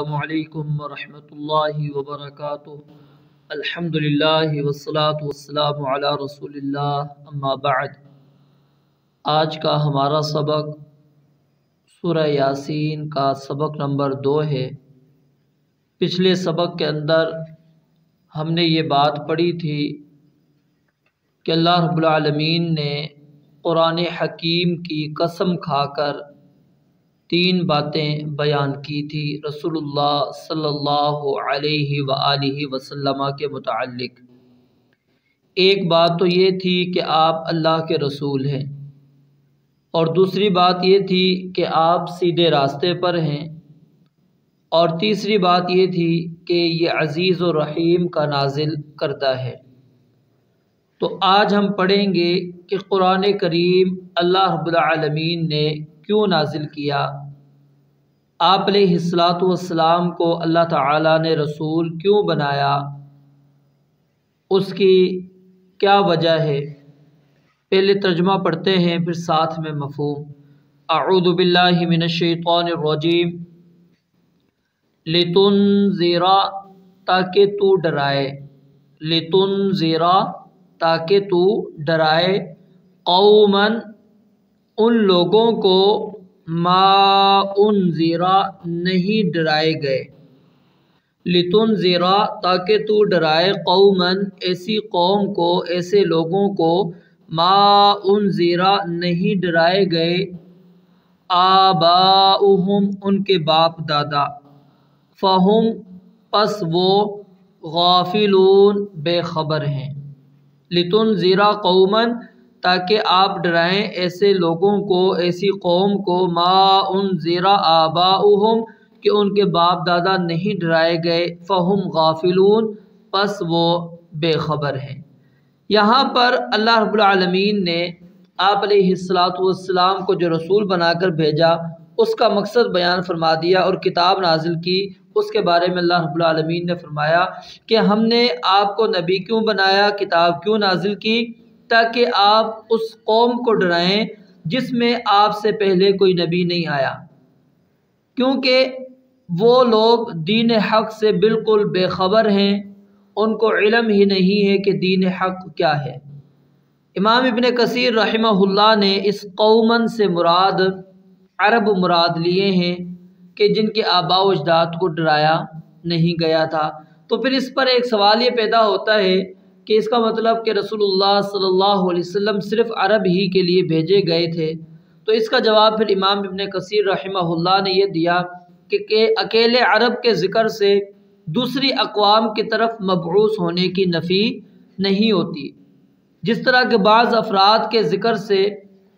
السلام علیکم ورحمۃ اللہ وبرکاتہ۔ الحمدللہ والصلاة والسلام علی رسول اللہ، اما بعد۔ آج کا ہمارا سبق سورہ یاسین کا سبق نمبر 2 ہے۔ پچھلے سبق کے اندر ہم نے یہ بات پڑھی تھی کہ اللہ رب العالمین نے قرآن حکیم کی قسم کھا کر 3 باتیں بیان کی تھی رسول اللہ صلی اللہ علیہ وآلہ وسلم کے متعلق۔ ایک بات تو یہ تھی کہ آپ اللہ کے رسول ہیں، اور دوسری بات یہ تھی کہ آپ سیدھے راستے پر ہیں، اور تیسری بات یہ تھی کہ یہ عزیز و رحیم کا نازل کردہ ہے۔ تو آج ہم پڑھیں گے کہ قرآن کریم اللہ رب العالمین نے کیوں نازل کیا، آپ علیہ السلام کو اللہ تعالیٰ نے رسول کیوں بنایا، اس کی کیا وجہ ہے۔ پہلے ترجمہ پڑھتے ہیں، پھر ساتھ میں مفہوم۔ اعوذ باللہ من الشیطان الرجیم۔ لتنذر، تاکہ تو ڈرائے، لتنذر، تاکہ تو ڈرائے، قوما، ان لوگوں کو، ما انذر، نہیں ڈرائے گئے، لتنذر، تاکہ تو ڈرائے، قوما، ایسی قوم کو، ایسے لوگوں کو، ما انذر، نہیں ڈرائے گئے، آباؤہم، ان کے باپ دادا، فہم، پس وہ، غافلون، بے خبر ہیں۔ لتنذر قوما، تاکہ آپ ڈرائیں ایسے لوگوں کو، ایسی قوم کو، ما انذر آباؤہم، کہ ان کے باپ دادا نہیں ڈرائے گئے، فہم غافلون، پس وہ بے خبر ہیں۔ یہاں پر اللہ رب العالمین نے آپ علیہ السلام کو جو رسول بنا کر بھیجا، اس کا مقصد بیان فرما دیا، اور کتاب نازل کی، اس کے بارے میں اللہ رب العالمین نے فرمایا کہ ہم نے آپ کو نبی کیوں بنایا، کتاب کیوں نازل کی، تاکہ آپ اس قوم کو ڈرائیں جس میں آپ سے پہلے کوئی نبی نہیں آیا، کیونکہ وہ لوگ دین حق سے بالکل بے خبر ہیں، ان کو علم ہی نہیں ہے کہ دین حق کیا ہے۔ امام ابن کثیر رحمہ اللہ نے اس قومن سے مراد عرب مراد لیے ہیں کہ جن کے آباء و اجداد کو ڈرایا نہیں گیا تھا۔ تو پھر اس پر ایک سوال یہ پیدا ہوتا ہے کہ اس کا مطلب کہ رسول اللہ صلی اللہ علیہ وسلم صرف عرب ہی کے لیے بھیجے گئے تھے؟ تو اس کا جواب پھر امام ابن کثیر رحمہ اللہ نے یہ دیا کہ اکیلے عرب کے ذکر سے دوسری اقوام کی طرف مبعوث ہونے کی نفی نہیں ہوتی، جس طرح کہ بعض افراد کے ذکر سے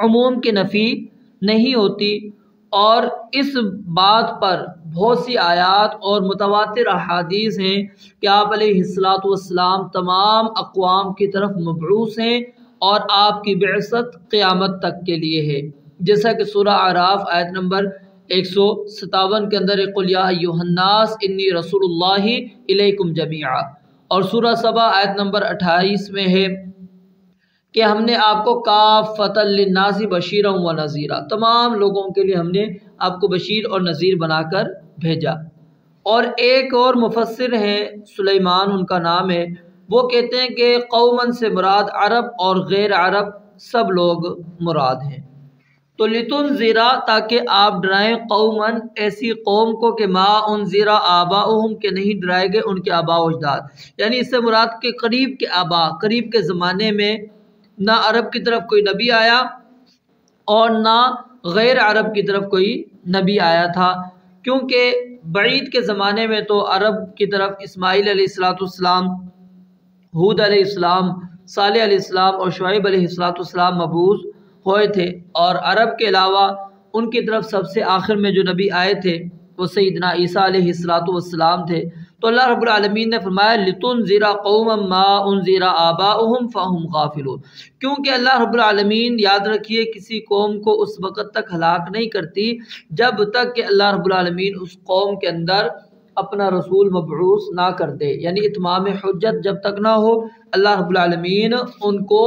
عموم کی نفی نہیں ہوتی، اور اس بات پر بہت سی آیات اور متواتر احادیث ہیں کہ آپ علیہ السلام تمام اقوام کی طرف مبعوث ہیں، اور آپ کی بعثت قیامت تک کے لیے ہے، جیسا کہ سورہ اعراف آیت نمبر 157 کے اندر قل یا ایھا الناس انی رسول اللہ الیکم جمیعا، اور سورہ سبا آیت نمبر 28 میں ہے کہ ہم نے آپ کو کافۃ للناس بشیرا و نذیرا، تمام لوگوں کے لیے ہم نے آپ کو بشیر اور نذیر بنا کر بھیجا۔ اور ایک اور مفسر ہیں سلیمان ان کا نام ہے، وہ کہتے ہیں کہ قومن سے مراد عرب اور غیر عرب سب لوگ مراد ہیں۔ تو لتنذر، تاکہ آپ ڈرائیں، قومن، ایسی قوم کو کہ ما انذر آباؤہم، کہ نہیں ڈرائے گئے ان کے آباء و اجداد، یعنی اس سے مراد کے قریب کے آباء، قریب کے زمانے میں نہ عرب کی طرف کوئی نبی آیا اور نہ غیر عرب کی طرف کوئی نبی آیا تھا، کیونکہ بعید کے زمانے میں تو عرب کی طرف اسماعیل علیہ السلام، ہود علیہ السلام، صالح علیہ السلام اور شعیب علیہ السلام مبعوث ہوئے تھے، اور عرب کے علاوہ ان کی طرف سب سے آخر میں جو نبی آئے تھے وہ سیدنا عیسیٰ علیہ السلام تھے۔ تو اللہ رب العالمین نے فرمایا لتنذر قوما ما انذر آباؤہم فہم غافلون، کیونکہ اللہ رب العالمین، یاد رکھیے، کسی قوم کو اس وقت تک ہلاک نہیں کرتی جب تک کہ اللہ رب العالمین اس قوم کے اندر اپنا رسول مبعوث نہ کر دے، یعنی اتمام حجت جب تک نہ ہو اللہ رب العالمین ان کو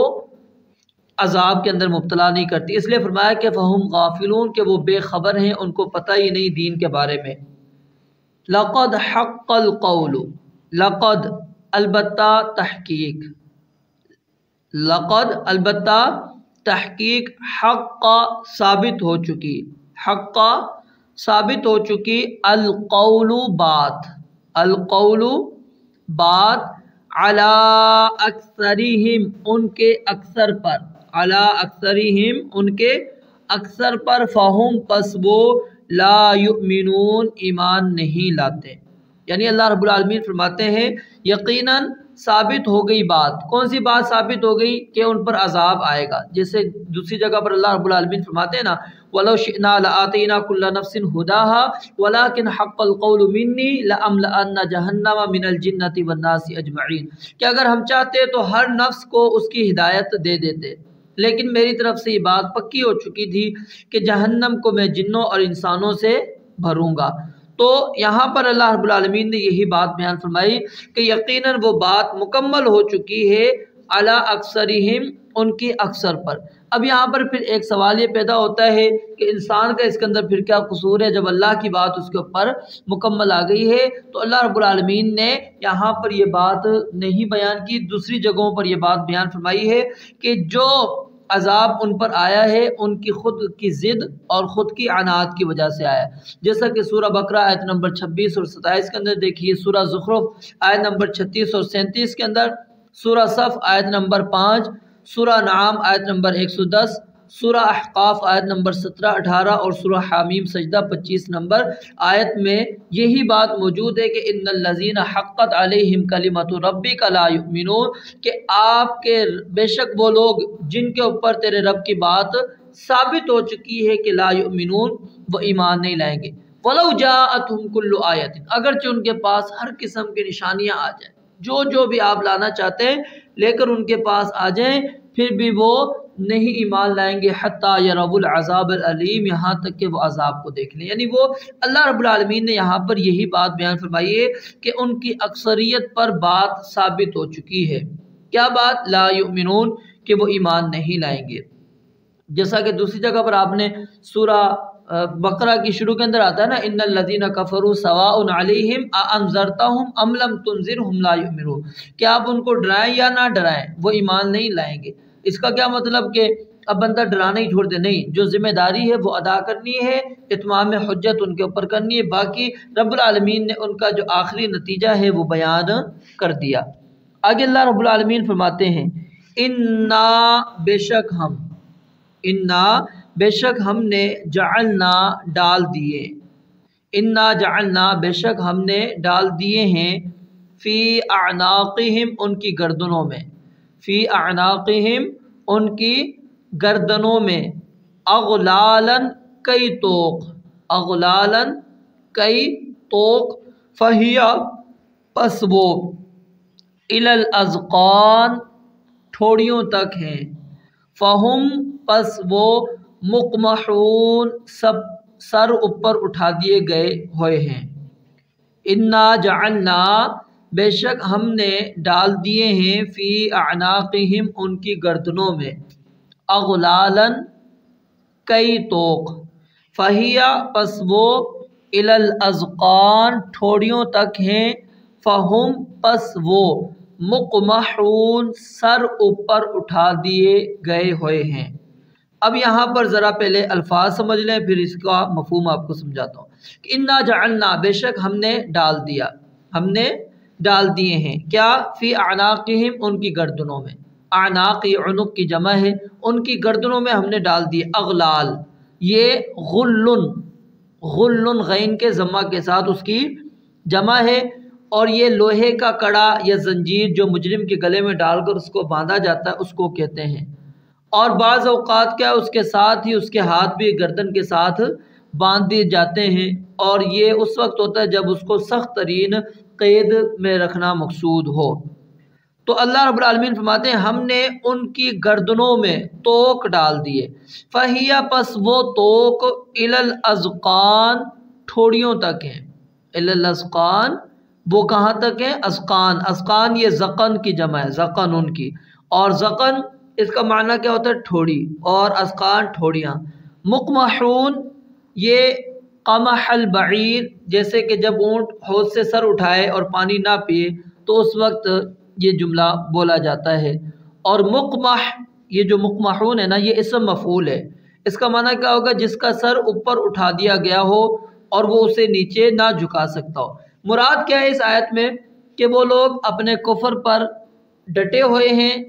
عذاب کے اندر مبتلا نہیں کرتی۔ اس لیے فرمایا کہ فہم غافلون، کہ وہ بے خبر ہیں، ان کو پتہ ہی نہیں دین کے بارے میں۔ لقد حق القول، لقد البتہ تحقیق، لقد البتہ تحقیق، حق ثابت ہو چکی، حق ثابت ہو چکی، القول بات، القول بات، علی اکثرہم ان کے اکثر پر، علی اکثرہم ان کے اکثر پر، فہم پس وہ لا یؤمنون ایمان نہیں لاتے۔ یعنی اللہ رب العالمین فرماتے ہیں یقیناً ثابت ہو گئی بات، کون سی بات ثابت ہو گئی؟ کہ ان پر عذاب آئے گا۔ جیسے دوسری جگہ پر اللہ رب العالمین فرماتے ہیں نا وَلَوْ شِئْنَا لَآتَيْنَا كُلَّ نَفْسٍ هُدَاهَا وَلَكِنْ حَقَّ الْقَوْلُ مِنِّي لَأَمْلَأَنَّ جَهَنَّمَ مِنَ الْجِنَّةِ وَالنَّاسِ أَجْمَعِينَ، کہ اگر ہم چاہتے تو ہر نفس کو اس کی ہدایت دے دیتے، لیکن میری طرف سے یہ بات پکی ہو چکی تھی کہ جہنم کو میں جنوں اور انسانوں سے بھروں گا۔ تو یہاں پر اللہ رب العالمین نے یہی بات بیان فرمائی کہ یقیناً وہ بات مکمل ہو چکی ہے علی اکثرہم ان کی اکثر پر۔ اب یہاں پر پھر ایک سوال یہ پیدا ہوتا ہے کہ انسان کا اس کے اندر پھر کیا قصور ہے جب اللہ کی بات اس کے اوپر مکمل آ گئی ہے؟ تو اللہ رب العالمین نے یہاں پر یہ بات نہیں بیان کی، دوسری جگہوں پر یہ بات بیان فرمائی ہے کہ جو عذاب ان پر آیا ہے ان کی خود کی ضد اور خود کی عناد کی وجہ سے آیا، جیسا کہ سورہ بقرہ آیت نمبر 26 اور 27 کے اندر دیکھیے، سورہ زخرف آیت نمبر 36 اور 37 کے اندر، سورہ صف آیت نمبر 5، سورہ نعام آیت نمبر 110، سورہ احقاف آیت نمبر 17، 18 اور سورہ حامیم سجدہ 25 نمبر آیت میں یہی بات موجود ہے کہ ان الذین حقت علیہم کلمۃ ربک لا یؤمنون، کہ آپ کے بے شک وہ لوگ جن کے اوپر تیرے رب کی بات ثابت ہو چکی ہے کہ لا یؤمنون وہ ایمان نہیں لائیں گے۔ وَلَوْ جَاءَتْهُمْ كُلُّ آیَةٍ، اگرچہ ان کے پاس ہر قسم کی نشانیاں آ جائیں، جو بھی آپ لانا چاہتے ہیں لے کر ان کے پاس آ جائیں، پھر بھی وہ نہیں ایمان لائیں گے، حتیٰ یروا العذاب العلیم، یہاں تک کہ وہ عذاب کو دیکھ لیں۔ یعنی وہ اللہ رب العالمین نے یہاں پر یہی بات بیان فرمائی ہے کہ ان کی اکثریت پر بات ثابت ہو چکی ہے۔ کیا بات؟ لا یؤمنون، کہ وہ ایمان نہیں لائیں گے۔ جیسا کہ دوسری جگہ پر آپ نے سورہ بقرہ کی شروع کے اندر آتا ہے نا ان الذین کفروا سواء علیہم اانذرتہم ام لم تنذرہم لا یؤمنون، کہ آپ ان کو ڈرائیں یا نہ ڈرائیں وہ ایمان نہیں لائیں گے۔ اس کا کیا مطلب کہ اب بندہ ڈرانا ہی چھوڑ دے؟ نہیں، جو ذمہ داری ہے وہ ادا کرنی ہے، اتمام حجت ان کے اوپر کرنی ہے، باقی رب العالمین نے ان کا جو آخری نتیجہ ہے وہ بیان کر دیا۔ آگے اللہ رب العالمین فرماتے ہیں انا بے شک ہم، انا بے شک ہم نے، جعلنا ڈال دیے، انا جعلنا بے شک ہم نے ڈال دیے ہیں، فی اعناقہم ان کی گردنوں میں، فی اعناقہم ان کی گردنوں میں، اغلالن کئی طوق، اغلالن کئی طوق، فہیا پس وہ، الی الاذقان ٹھوڑیوں تک ہیں، فہم پس وہ، مقمحون سب سر اوپر اٹھا دیے گئے ہوئے ہیں۔ انا جعلنا بے شک ہم نے ڈال دیے ہیں، فی اعناقہم ان کی گردنوں میں، اغلالن کئی طوق، فہیا پس وہ، الی الاذقان ٹھوڑیوں تک ہیں، فہم پس وہ، مقمحون سر اوپر اٹھا دیے گئے ہوئے ہیں۔ اب یہاں پر ذرا پہلے الفاظ سمجھ لیں پھر اس کا مفہوم آپ کو سمجھاتا ہوں۔ انا جعلنا بے شک ہم نے ڈال دیا، ہم نے ڈال دیے ہیں، کیا؟ فی اعناقہم ان کی گردنوں میں، اعناق یہ عنق کی جمع ہے، ان کی گردنوں میں ہم نے ڈال دیے اغلال، یہ غلن، غلن غین کے ضمہ کے ساتھ اس کی جمع ہے، اور یہ لوہے کا کڑا یا زنجیر جو مجرم کے گلے میں ڈال کر اس کو باندھا جاتا ہے اس کو کہتے ہیں۔ اور بعض اوقات کیا اس کے ساتھ ہی اس کے ہاتھ بھی گردن کے ساتھ باندھ دیے جاتے ہیں، اور یہ اس وقت ہوتا ہے جب اس کو سخت ترین قید میں رکھنا مقصود ہو۔ تو اللہ رب العالمین فرماتے ہیں ہم نے ان کی گردنوں میں توق ڈال دیے، فہیا پس وہ توق، الی الاذقان ٹھوڑیوں تک ہیں، الی الاذقان وہ کہاں تک ہیں؟ اذقان، اذقان یہ ذقن کی جمع ہے، ذقن ان کی، اور ذقن اس کا معنی کیا ہوتا ہے؟ ٹھوڑی، اور اذقان ٹھوڑیاں۔ مقمحون یہ قمح البعیر، جیسے کہ جب اونٹ حوض سے سر اٹھائے اور پانی نہ پیے تو اس وقت یہ جملہ بولا جاتا ہے۔ اور مقمح، یہ جو مقمحون ہے نا، یہ اسم مفعول ہے۔ اس کا معنی کیا ہوگا؟ جس کا سر اوپر اٹھا دیا گیا ہو اور وہ اسے نیچے نہ جھکا سکتا ہو۔ مراد کیا ہے اس آیت میں؟ کہ وہ لوگ اپنے کفر پر ڈٹے ہوئے ہیں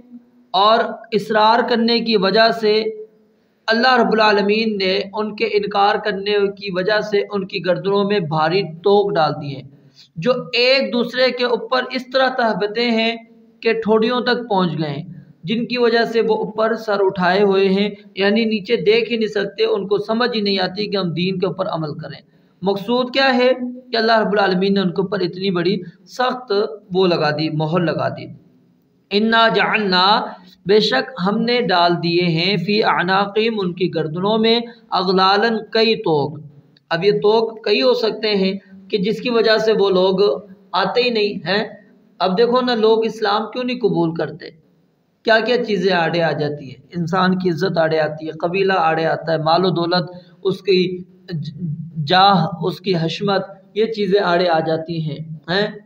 اور اصرار کرنے کی وجہ سے اللہ رب العالمین نے ان کے انکار کرنے کی وجہ سے ان کی گردنوں میں بھاری توق ڈال دی ہے، جو ایک دوسرے کے اوپر اس طرح تہبتے ہیں کہ ٹھوڑیوں تک پہنچ گئے ہیں، جن کی وجہ سے وہ اوپر سر اٹھائے ہوئے ہیں، یعنی نیچے دیکھ ہی نہیں سکتے، ان کو سمجھ ہی نہیں آتی کہ ہم دین کے اوپر عمل کریں۔ مقصود کیا ہے کہ اللہ رب العالمین نے ان کے اوپر اتنی بڑی سخت وہ لگا دی، مہر لگا دی۔ انا جعلنا، بے شک ہم نے ڈال دیے ہیں، فی اعناقہم، ان کی گردنوں میں، اغلالن، کئی توق۔ اب یہ توق کئی ہو سکتے ہیں کہ جس کی وجہ سے وہ لوگ آتے ہی نہیں ہیں۔ اب دیکھو نا، لوگ اسلام کیوں نہیں قبول کرتے؟ کیا کیا چیزیں آڑے آ جاتی ہیں، انسان کی عزت آڑے آتی ہے، قبیلہ آڑے آتا ہے، مال و دولت، اس کی جاہ، اس کی حشمت، یہ چیزیں آڑے آ جاتی ہیں،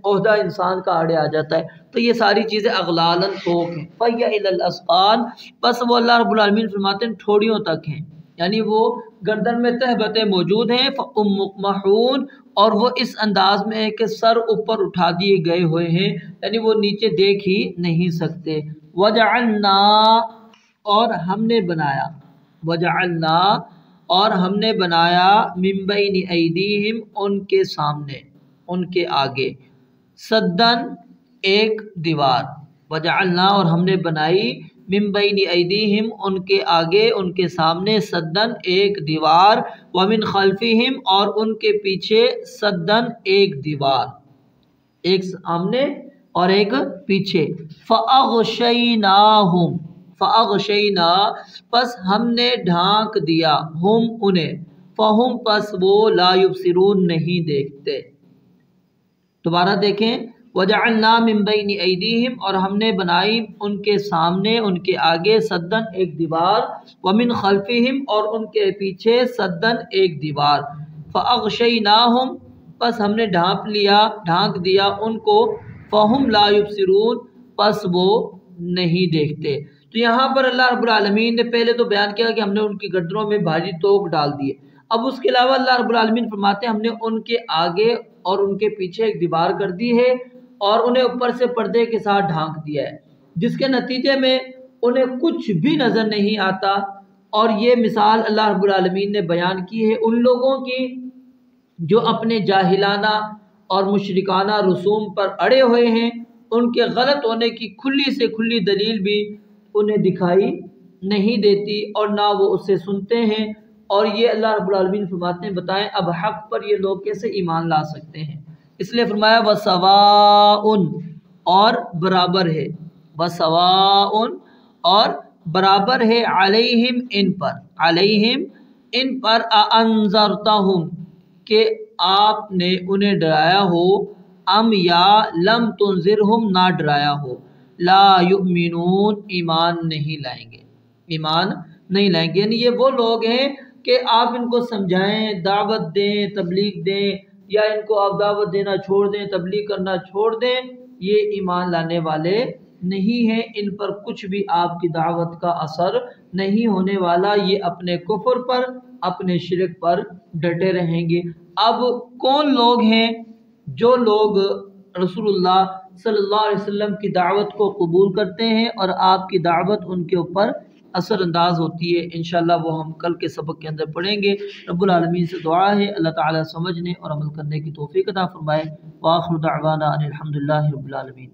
عہدہ انسان کا آڑے آ جاتا ہے، تو یہ ساری چیزیں اغلالن توق ہیں۔ فَيَّ إِلَى الْأَسْقَانِ، بس وہ اللہ رب العالمین فرماتے ہیں ٹھوڑیوں تک ہیں، یعنی وہ گردن میں تہبتیں موجود ہیں۔ فَهُمْ مُقْمَحُونَ، اور وہ اس انداز میں ہے کہ سر اوپر اٹھا دیے گئے ہوئے ہیں، یعنی وہ نیچے دیکھ ہی نہیں سکتے۔ وَجَعَلْنَا، اور ہم نے بنایا، وَجَعَلْنَا، اور ہم نے بنایا، مِن بَيْنِ أَيْدِيهِمْ، ان کے سامنے، ان کے آگے، سدن، ایک دیوار، وجعلنا، اور ہم نے بنائی، من بین ایدیہم، ان کے آگے، ان کے سامنے، سدن، ایک دیوار، ومن خلفہم، اور ان کے پیچھے، سدن، ایک دیوار، ایک سامنے اور ایک پیچھے۔ فَأَغْشَيْنَاهُمْ، فَأَغْشَيْنَا، پس ہم نے ڈھانک دیا، ہم انہیں، فَهُمْ، پس وہ، لا يبصرون، نہیں دیکھتے۔ دوبارہ دیکھیں، وَجَعَلْنَا مِن بَيْنِ أَيْدِيهِمْ، اور ہم نے بنائی ان کے سامنے، ان کے آگے، سدن، ایک دیوار، وَمِن خَلْفِهِمْ، اور ان کے پیچھے، سدن، ایک دیوار۔ فَأَغْشَيْنَاهُمْ، پس ہم نے ڈھانک دیا ان کو، فَهُمْ لَا يُبْصِرُونَ، پس وہ نہیں دیکھتے۔ تو یہاں پر اللہ رب العالمین نے پہلے تو بیان کیا کہ ہم نے ان کی گردنوں میں بھاری توق ڈال دیے، اب اس کے علاوہ اللہ رب العالمین فرماتے ہیں ہم نے ان کے آگے اور ان کے پیچھے ایک دیوار کر دی ہے اور انہیں اوپر سے پردے کے ساتھ ڈھانک دیا ہے، جس کے نتیجے میں انہیں کچھ بھی نظر نہیں آتا۔ اور یہ مثال اللہ رب العالمین نے بیان کی ہے ان لوگوں کی جو اپنے جاہلانہ اور مشرکانہ رسوم پر اڑے ہوئے ہیں، ان کے غلط ہونے کی کھلی سے کھلی دلیل بھی انہیں دکھائی نہیں دیتی اور نہ وہ اسے سنتے ہیں۔ اور یہ اللہ رب العالمین فرماتے ہیں بتائیں اب حق پر یہ لوگ کیسے ایمان لا سکتے ہیں؟ اس لیے فرمایا وَسَوَاءٌ، اور برابر ہے، وَسَوَاءٌ، اور برابر ہے، علیہم، ان پر، علیہم، ان پر، اَأَنذَرْتَهُمْ، کہ آپ نے انہیں ڈرایا ہو، ام یا لم تنذرہم، نہ ڈرایا ہو، لا یؤمنون، ایمان نہیں لائیں گے، ایمان نہیں لائیں گے۔ یعنی یہ وہ لوگ ہیں کہ آپ ان کو سمجھائیں، دعوت دیں، تبلیغ دیں، یا ان کو آپ دعوت دینا چھوڑ دیں، تبلیغ کرنا چھوڑ دیں، یہ ایمان لانے والے نہیں ہیں، ان پر کچھ بھی آپ کی دعوت کا اثر نہیں ہونے والا، یہ اپنے کفر پر، اپنے شرک پر ڈٹے رہیں گے۔ اب کون لوگ ہیں جو لوگ رسول اللہ صلی اللہ علیہ وسلم کی دعوت کو قبول کرتے ہیں اور آپ کی دعوت ان کے اوپر اثر انداز ہوتی ہے؟ انشاءاللہ وہ ہم کل کے سبق کے اندر پڑھیں گے۔ رب العالمین سے دعا ہے اللہ تعالیٰ سمجھنے اور عمل کرنے کی توفیق عطا فرمائے۔ وآخر دعوانا ان الحمدللہ رب العالمین۔